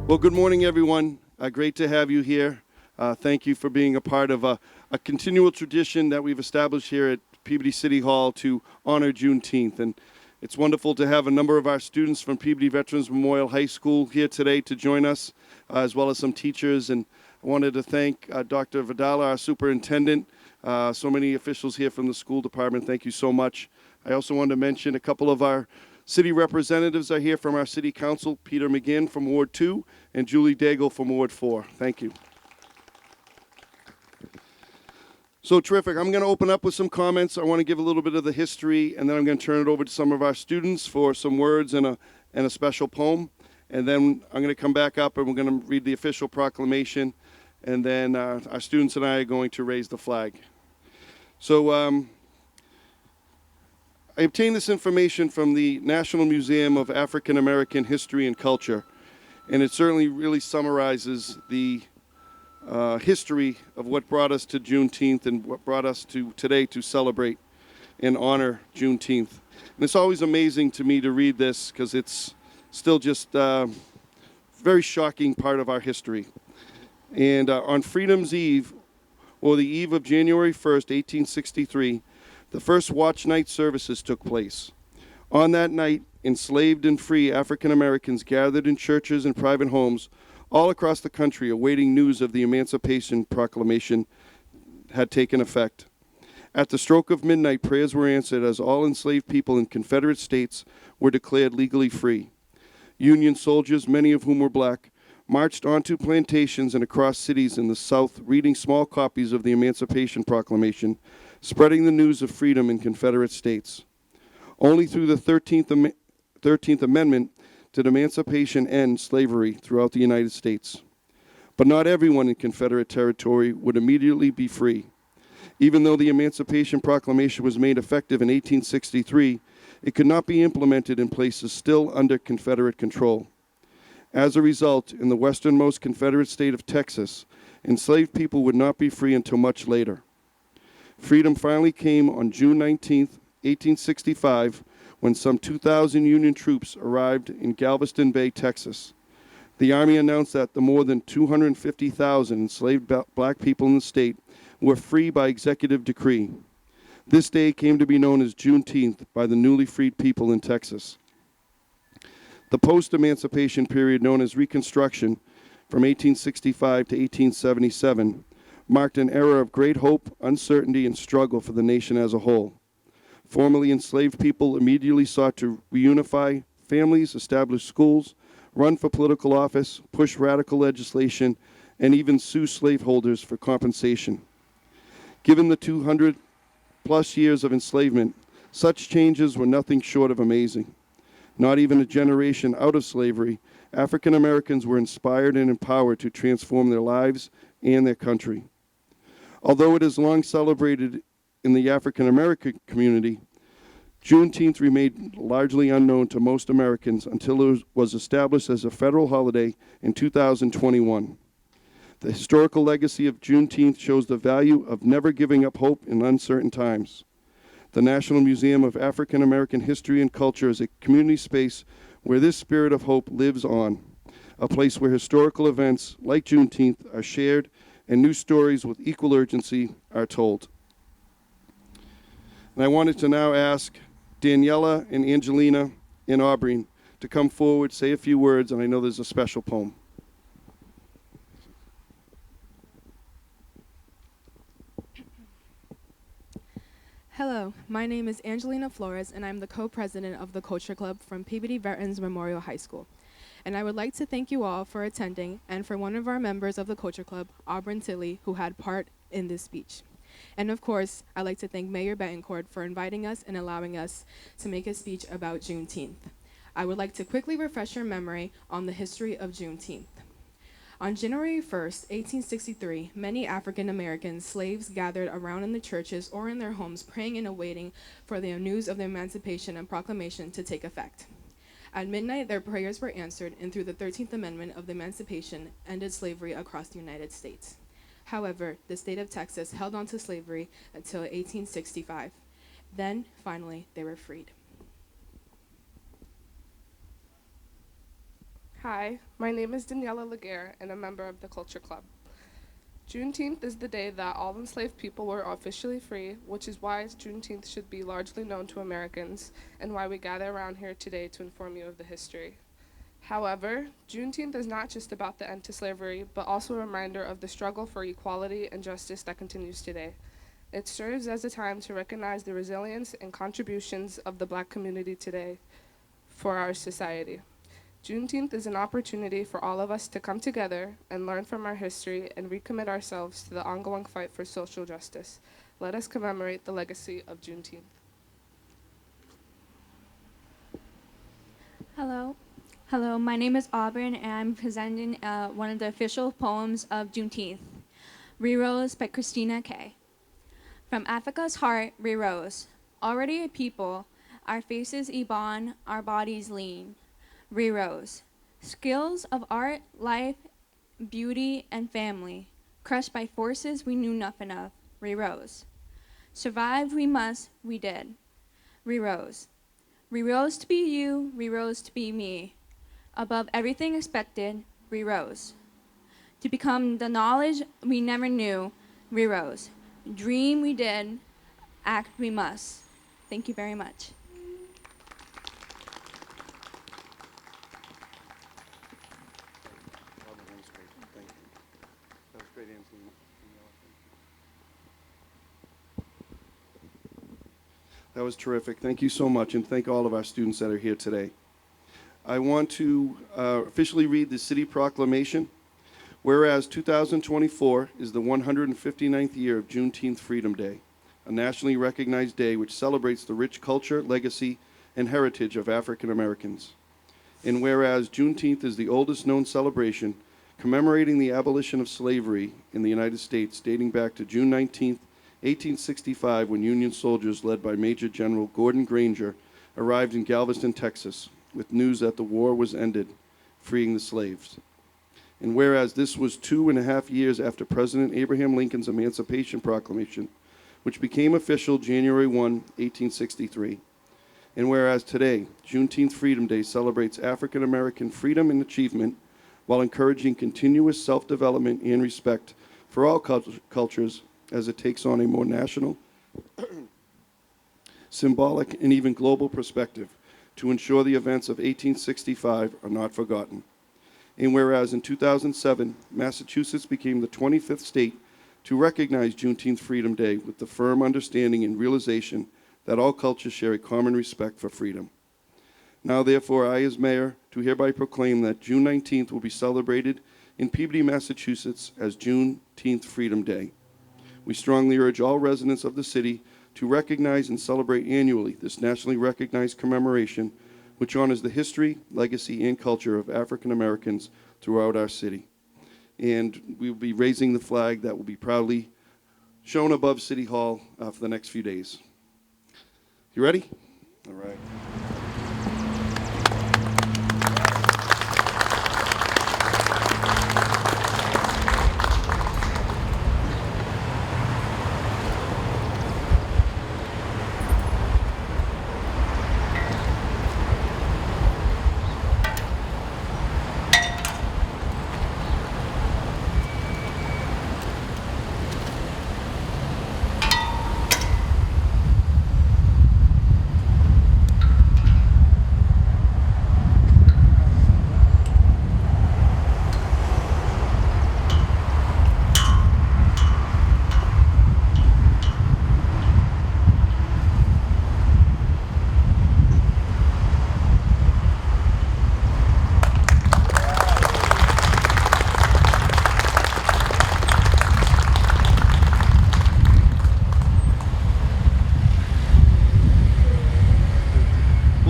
Well, good morning, everyone. Great to have you here. Thank you for being a part of a continual tradition that we've established here at Peabody City Hall to honor Juneteenth. And it's wonderful to have a number of our students from Peabody Veterans Memorial High School here today to join us, as well as some teachers. And I wanted to thank Dr. Vidala, our superintendent, so many officials here from the school department. Thank you so much. I also wanted to mention a couple of our city representatives are here from our city council, Peter McGinn from Ward 2 and Julie Daigle from Ward 4. Thank you. So terrific. I'm going to open up with some comments. I want to give a little bit of the history, and then I'm going to turn it over to some of our students for some words and a special poem. And then I'm going to come back up and we're going to read the official proclamation, and then our students and I are going to raise the flag. So I obtained this information from the National Museum of African American History and Culture, and it certainly really summarizes the history of what brought us to Juneteenth and what brought us to today to celebrate and honor Juneteenth. And it's always amazing to me to read this because it's still just a very shocking part of our history. And on Freedom's Eve, or the eve of January 1st, 1863, the first watch night services took place. On that night, enslaved and free African Americans gathered in churches and private homes all across the country awaiting news of the Emancipation Proclamation had taken effect. At the stroke of midnight, prayers were answered as all enslaved people in Confederate states were declared legally free. Union soldiers, many of whom were black, marched onto plantations and across cities in the South, reading small copies of the Emancipation Proclamation, spreading the news of freedom in Confederate states. Only through the 13th Amendment did emancipation end slavery throughout the United States. But not everyone in Confederate territory would immediately be free. Even though the Emancipation Proclamation was made effective in 1863, it could not be implemented in places still under Confederate control. As a result, in the westernmost Confederate state of Texas, enslaved people would not be free until much later. Freedom finally came on June 19, 1865, when some 2,000 Union troops arrived in Galveston Bay, Texas. The Army announced that the more than 250,000 enslaved black people in the state were free by executive decree. This day came to be known as Juneteenth by the newly freed people in Texas. The post-emancipation period, known as Reconstruction, from 1865 to 1877, marked an era of great hope, uncertainty, and struggle for the nation as a whole. Formerly enslaved people immediately sought to reunify families, establish schools, run for political office, push radical legislation, and even sue slaveholders for compensation. Given the 200-plus years of enslavement, such changes were nothing short of amazing. Not even a generation out of slavery, African Americans were inspired and empowered to transform their lives and their country. Although it is long celebrated in the African American community, Juneteenth remained largely unknown to most Americans until it was established as a federal holiday in 2021. The historical legacy of Juneteenth shows the value of never giving up hope in uncertain times. The National Museum of African American History and Culture is a community space where this spirit of hope lives on, a place where historical events like Juneteenth are shared and new stories with equal urgency are told. And I wanted to now ask Daniela and Angelina and Aubrey to come forward, say a few words, and I know there's a special poem. Hello, my name is Angelina Flores, and I'm the co-president of the Culture Club from Peabody Veterans Memorial High School. And I would like to thank you all for attending, and for one of our members of the Culture Club, Aubrey Tilley, who had part in this speech. And of course, I'd like to thank Mayor Betancourt for inviting us and allowing us to make a speech about Juneteenth. I would like to quickly refresh your memory on the history of Juneteenth. On January 1st, 1863, many African American slaves gathered around in the churches or in their homes praying and awaiting for the news of the Emancipation and Proclamation to take effect. At midnight, their prayers were answered, and through the 13th Amendment of the Emancipation, ended slavery across the United States. However, the state of Texas held on to slavery until 1865. Then, finally, they were freed. Hi, my name is Daniela Laguerre, and a member of the Culture Club. Juneteenth is the day that all enslaved people were officially free, which is why Juneteenth should be largely known to Americans, and why we gather around here today to inform you of the history. However, Juneteenth is not just about the end to slavery, but also a reminder of the struggle for equality and justice that continues today. It serves as a time to recognize the resilience and contributions of the Black community today for our society. Juneteenth is an opportunity for all of us to come together and learn from our history and recommit ourselves to the ongoing fight for social justice. Let us commemorate the legacy of Juneteenth. Hello. Hello, my name is Auburn, and I'm presenting one of the official poems of Juneteenth, Re-Rose by Christina Kay. From Africa's heart, re-rose. Already a people, our faces ebon, our bodies lean. Re-rose. Skills of art, life, beauty, and family, crushed by forces we knew nothing of. Re-rose. Survived we must, we did. Re-rose. Re-rose to be you, re-rose to be me. Above everything expected, re-rose. To become the knowledge we never knew, re-rose. Dream we did, act we must. Thank you very much. That was terrific. Thank you so much, and thank all of our students that are here today. I want to officially read the City Proclamation. Whereas 2024 is the 159th year of Juneteenth Freedom Day, a nationally recognized day which celebrates the rich culture, legacy, and heritage of African Americans. And whereas Juneteenth is the oldest known celebration commemorating the abolition of slavery in the United States dating back to June 19, 1865, when Union soldiers led by Major General Gordon Granger arrived in Galveston, Texas, with news that the war was ended, freeing the slaves. And whereas this was 2.5 years after President Abraham Lincoln's Emancipation Proclamation, which became official January 1, 1863. And whereas today, Juneteenth Freedom Day celebrates African American freedom and achievement while encouraging continuous self-development and respect for all cultures as it takes on a more national, symbolic, and even global perspective to ensure the events of 1865 are not forgotten. And whereas in 2007, Massachusetts became the 25th state to recognize Juneteenth Freedom Day with the firm understanding and realization that all cultures share a common respect for freedom. Now, therefore, I, as mayor, do hereby proclaim that June 19th will be celebrated in Peabody, Massachusetts as Juneteenth Freedom Day. We strongly urge all residents of the city to recognize and celebrate annually this nationally recognized commemoration, which honors the history, legacy, and culture of African Americans throughout our city. And we will be raising the flag that will be proudly shown above City Hall for the next few days. You ready? All right.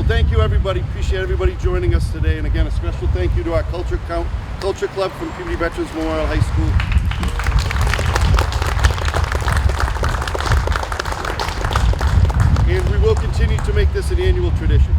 Thank you, everybody. Appreciate everybody joining us today. And again, a special thank you to our Culture Club from Peabody Veterans Memorial High School. And we will continue to make this an annual tradition.